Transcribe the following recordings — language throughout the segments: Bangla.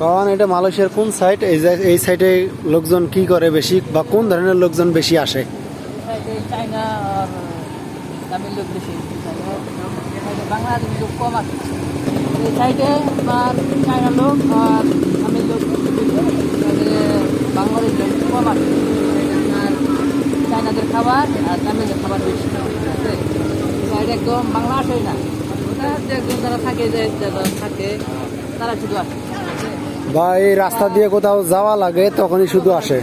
কারণ এটা মালয়েশিয়ার কোন সাইড, এই সাইডে লোকজন কি করে বেশি বা কোন ধরনের লোকজন বেশি আসে? চায়না আর তামিল লোক বেশি, বাংলাদেশ লোক কম আছে এই সাইডে। আর চায়না লোক আর তামিল লোক বাংলাদেশ লোক কম আছে। আর চায়নাদের খাবার আর তামিলদের খাবার বেশি আছে। সাইডে একদম বাংলা আসেই না, একজন যারা থাকে যারা থাকে তারা শুধু আসে। বা এই রাস্তা দিয়ে কোথাও যাওয়া লাগে তখনই শুধু আসে।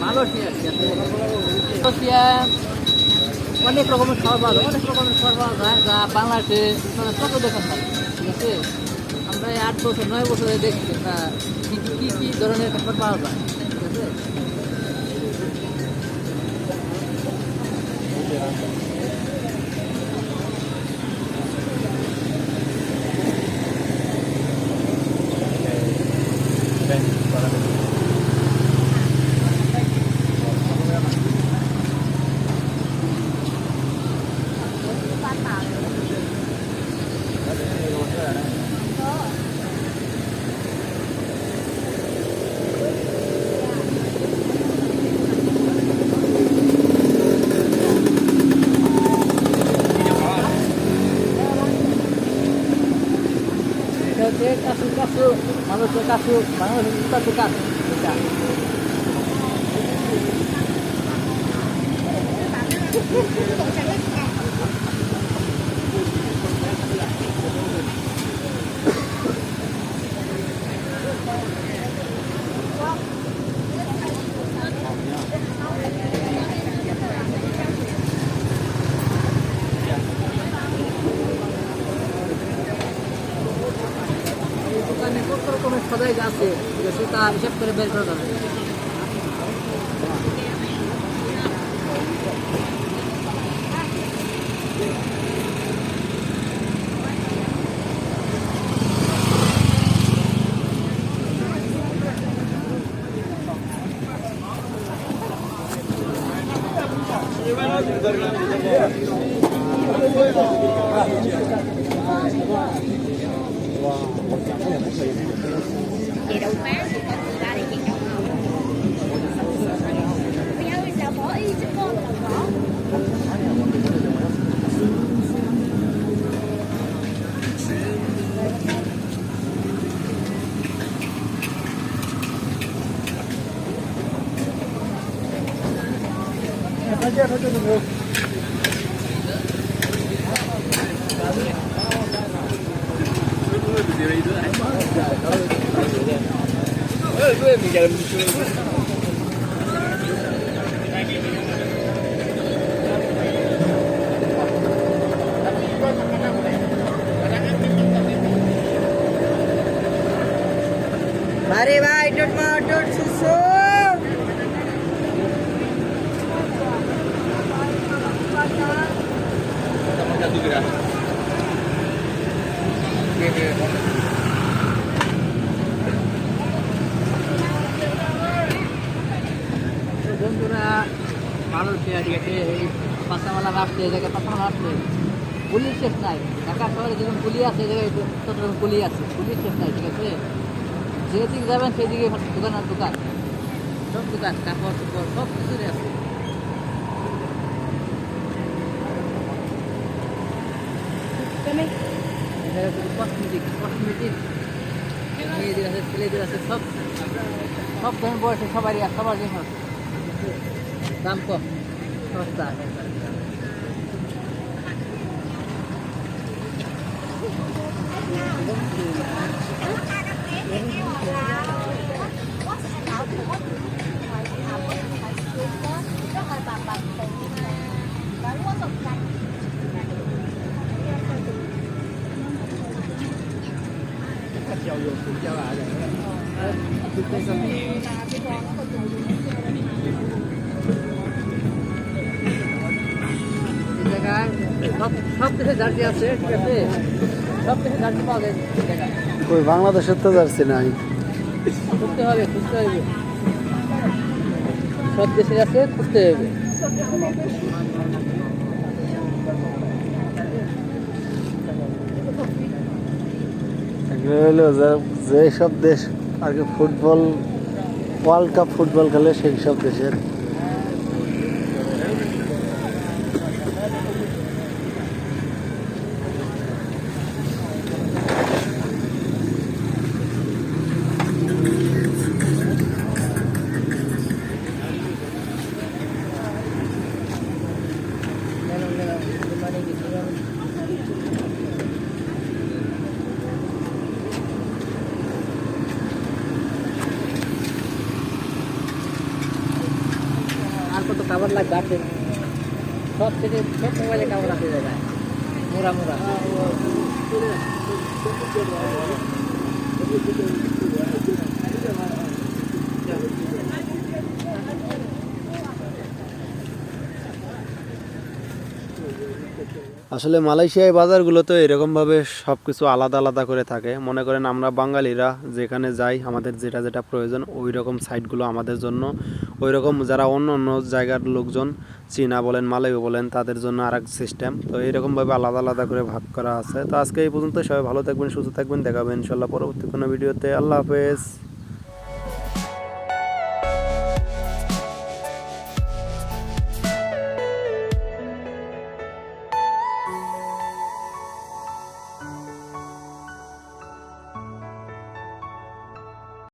মালয়েশিয়া অনেক রকমের খাবার পাওয়া যায়, অনেক রকমের খাবার পাওয়া যায় যা বাংলাদেশে ছোট দেখা যায়। ঠিক আছে, আমরা 8 বছর 9 বছরে দেখছি কি কি ধরনের খাবার পাওয়া যায়। ঠিক আছে, kasu manusia kasu manusia suka bisa. কত রকমের সদাই আছে সেটা হিসাব করে বের করা যাবে। Chị đậu má thì con người ta thì chị đậu hồng. Bây giờ sao bỏ y cho con là bỏ. Mari bhai, dot susu. বন্ধুরা মালয়েশিয়া গেছে এই পাতামালা রাস্তা, এই জায়গায় পাতামালা রাস্তা পুলিশ শেষ নাই। ঢাকা শহরে যেরকম পুলিশ আছে এই জায়গায় ততরকম পুলিশ আছে, পুলিশ শেষ নাই। ঠিক আছে, যেদিকে যাবেন সেদিকে দোকান আর দোকান, সব দোকান কাপড় চোপড় সব কিছুই আছে। কসমেটিক মেয়েদের আছে, ছেলেদের আছে, সব সব ধরনের বয়সে সবারই আছে, সবার জিনিস আছে। দাম কম, সস্তা। সব দেশে জার্সি আছে। ঠিক আছে, সব দেশে জার্সি পাওয়া যায়। কই বাংলাদেশের তো জার্সি নাই। খুঁজতে হবে, খুঁজতে হবে। সব দেশের আছে, খুঁজতে হবে। এগুলো হলো যে সব দেশ আর কি ফুটবল ওয়ার্ল্ড কাপ ফুটবল খেলে সেই সব দেশের। আর কত কাভার লাগবে আছে? সব থেকে সব মোবাইলে কাভার আছে জায়গায়, মোড়া মোড়া। আসলে মালয়েশিয়ায় বাজারগুলোতে এরকমভাবে সব কিছু আলাদা আলাদা করে থাকে। মনে করেন আমরা বাঙালিরা যেখানে যাই আমাদের যেটা যেটা প্রয়োজন ওই রকম সাইটগুলো আমাদের জন্য, ওই রকম যারা অন্য অন্য জায়গার লোকজন চীনা বলেন মালয় বলেন তাদের জন্য আর এক সিস্টেম। তো এইরকমভাবে আলাদা আলাদা করে ভাগ করা আছে। তো আজকে এই পর্যন্ত, সবাই ভালো থাকবেন, সুস্থ থাকবেন, দেখাবেন ইনশাল্লাহ পরবর্তী কোনো ভিডিওতে। আল্লাহ হাফেজ।